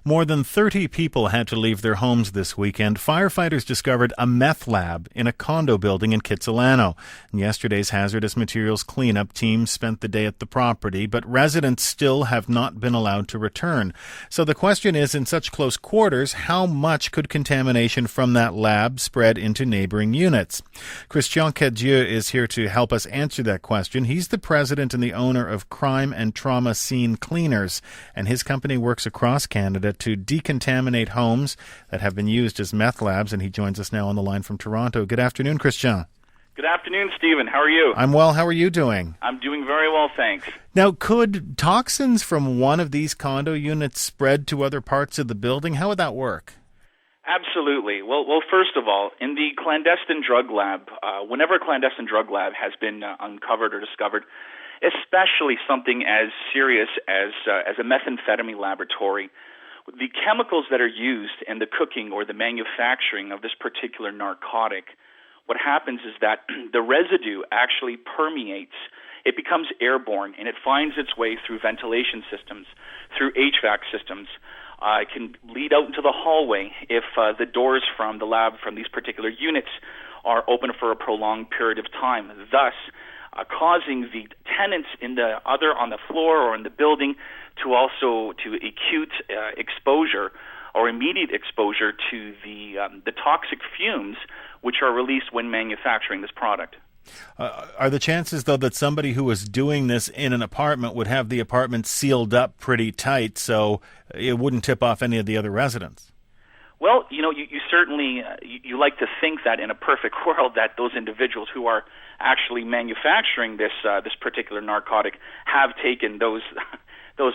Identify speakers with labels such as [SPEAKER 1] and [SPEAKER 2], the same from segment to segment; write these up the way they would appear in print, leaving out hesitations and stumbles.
[SPEAKER 1] More than 30 people had to leave their homes this weekend. Firefighters discovered a meth lab in a condo building in Kitsilano. And yesterday's hazardous materials cleanup team spent the day at the property, but residents still have not been allowed to return. So the question is, in such close quarters, how much could contamination from that lab spread into neighboring units? Christian Cadieux is here to help us answer that question. He's the president and the owner of Crime and Trauma Scene Cleaners, and his company works across Canada to decontaminate homes that have been used as meth labs, and he joins us now on the line from Toronto. Good afternoon, Christian.
[SPEAKER 2] Good afternoon, Stephen. How are you?
[SPEAKER 1] I'm well. How are you doing?
[SPEAKER 2] I'm doing very well, thanks.
[SPEAKER 1] Now, could toxins from one of these condo units spread to other parts of the building? How would that work?
[SPEAKER 2] Absolutely. Well, first of all, in the clandestine drug lab, whenever a clandestine drug lab has been uncovered or discovered, especially something as serious as a methamphetamine laboratory, the chemicals that are used in the cooking or the manufacturing of this particular narcotic, what happens is that the residue actually permeates. It becomes airborne, and it finds its way through ventilation systems, through HVAC systems. It can lead out into the hallway if the doors from the lab, from these particular units, are open for a prolonged period of time, thus causing the tenants on the floor or in the building to acute exposure or immediate exposure to the toxic fumes which are released when manufacturing this product.
[SPEAKER 1] Are the chances, though, that somebody who was doing this in an apartment would have the apartment sealed up pretty tight so it wouldn't tip off any of the other residents?
[SPEAKER 2] Well, you certainly you like to think that in a perfect world that those individuals who are actually manufacturing this particular narcotic have taken those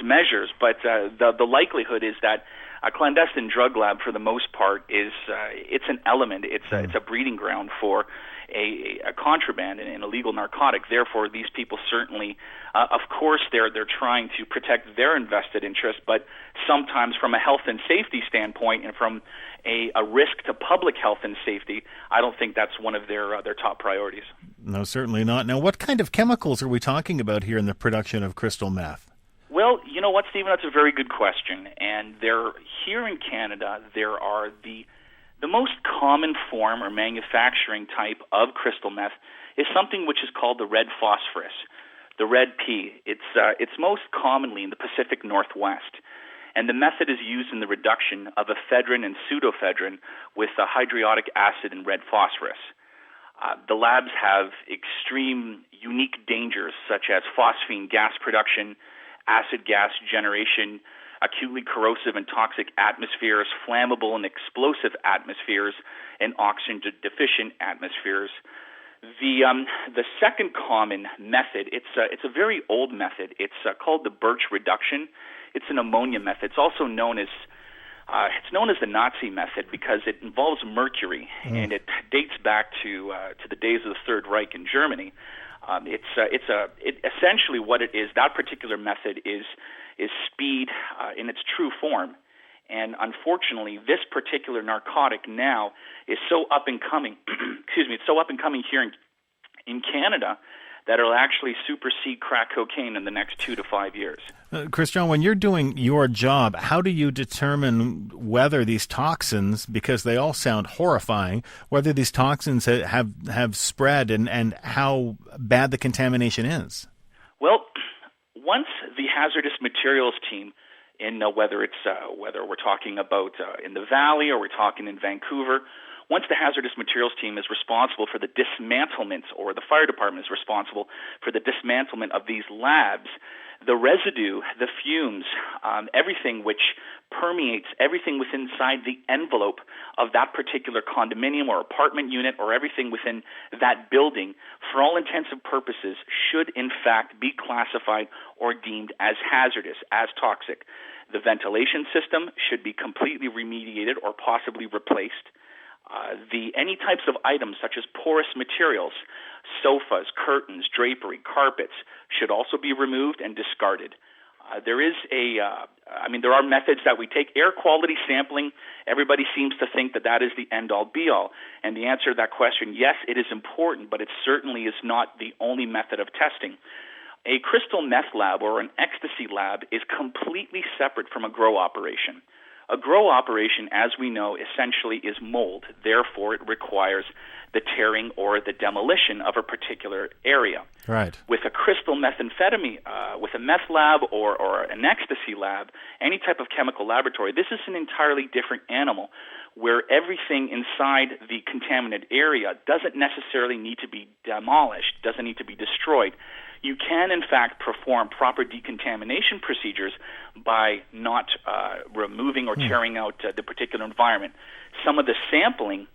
[SPEAKER 2] measures, but the likelihood is that a clandestine drug lab, for the most part, it's an element. It's a breeding ground for a contraband and an illegal narcotic. Therefore, these people certainly, of course, they're trying to protect their invested interest, but sometimes from a health and safety standpoint and from a risk to public health and safety, I don't think that's one of their top priorities.
[SPEAKER 1] No, certainly not. Now, what kind of chemicals are we talking about here in the production of crystal meth?
[SPEAKER 2] Well, you know what, Stephen, that's a very good question. And here in Canada, there are the most common form or manufacturing type of crystal meth is something which is called the red phosphorus, the red P. It's most commonly in the Pacific Northwest. And the method is used in the reduction of ephedrine and pseudoephedrine with hydriodic acid and red phosphorus. The labs have extreme, unique dangers such as phosphine gas production, acid gas generation, acutely corrosive and toxic atmospheres, flammable and explosive atmospheres, and oxygen-deficient atmospheres. The second common method, it's a very old method. It's called the Birch reduction. It's an ammonia method. It's also known as the Nazi method because it involves mercury, and it dates back to the days of the Third Reich in Germany. Essentially what it is, that particular method is speed in its true form. And unfortunately, this particular narcotic now is so up and coming, it's so up and coming here in Canada that it'll actually supersede crack cocaine in the next 2 to 5 years.
[SPEAKER 1] Christian, when you're doing your job, how do you determine whether these toxins, because they all sound horrifying, whether these toxins have spread and how bad the contamination is?
[SPEAKER 2] Well, once the hazardous materials team, whether we're talking about in the Valley or we're talking in Vancouver, once the hazardous materials team is responsible for the dismantlement, or the fire department is responsible for the dismantlement of these labs, the residue, the fumes, everything which permeates, everything within inside the envelope of that particular condominium or apartment unit or everything within that building, for all intents and purposes, should in fact be classified or deemed as hazardous, as toxic. The ventilation system should be completely remediated or possibly replaced. Any types of items such as porous materials, sofas, curtains, drapery, carpets should also be removed and discarded. There are methods that we take. Air quality sampling, everybody seems to think that is the end-all, be-all. And the answer to that question, yes, it is important, but it certainly is not the only method of testing. A crystal meth lab or an ecstasy lab is completely separate from a grow operation. A grow operation, as we know, essentially is mold. Therefore, it requires the tearing or the demolition of a particular area.
[SPEAKER 1] Right.
[SPEAKER 2] With a crystal methamphetamine, with a meth lab or an ecstasy lab, any type of chemical laboratory, this is an entirely different animal where everything inside the contaminated area doesn't necessarily need to be demolished, doesn't need to be destroyed. You can, in fact, perform proper decontamination procedures by not removing or tearing out the particular environment. Some of the sampling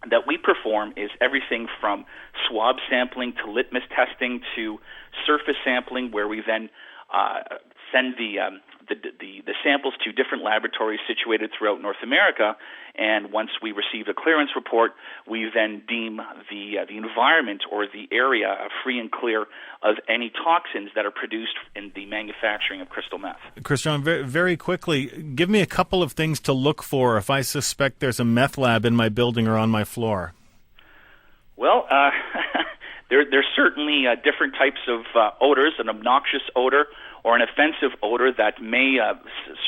[SPEAKER 2] that we perform is everything from swab sampling to litmus testing to surface sampling, where we then send the samples to different laboratories situated throughout North America, and once we receive a clearance report, we then deem the environment or the area free and clear of any toxins that are produced in the manufacturing of crystal meth.
[SPEAKER 1] Christian, very quickly, give me a couple of things to look for if I suspect there's a meth lab in my building or on my floor.
[SPEAKER 2] Well, there's certainly different types of odors, an obnoxious odor or an offensive odor that may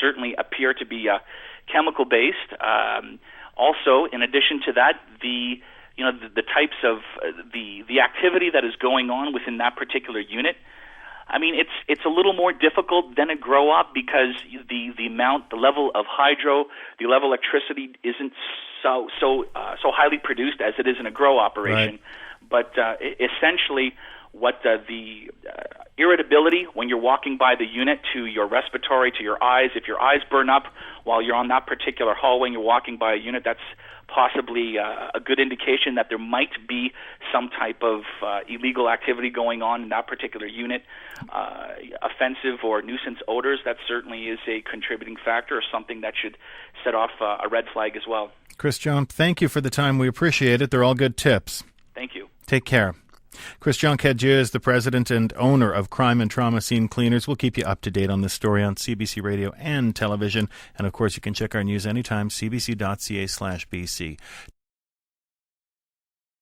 [SPEAKER 2] certainly appear to be chemical-based. Also, in addition to that, the types of the activity that is going on within that particular unit. I mean, it's a little more difficult than a grow op because the level of hydro, the level of electricity isn't so highly produced as it is in a grow operation. Right. But essentially, what the irritability when you're walking by the unit to your respiratory, to your eyes, if your eyes burn up while you're on that particular hallway and you're walking by a unit, that's possibly a good indication that there might be some type of illegal activity going on in that particular unit. Offensive or nuisance odors, that certainly is a contributing factor or something that should set off a red flag as well.
[SPEAKER 1] Christian, thank you for the time. We appreciate it. They're all good tips.
[SPEAKER 2] Thank you.
[SPEAKER 1] Take care. Christian Cadieux is the president and owner of Crime and Trauma Scene Cleaners. We'll keep you up to date on this story on CBC Radio and television. And, of course, you can check our news anytime, cbc.ca/BC.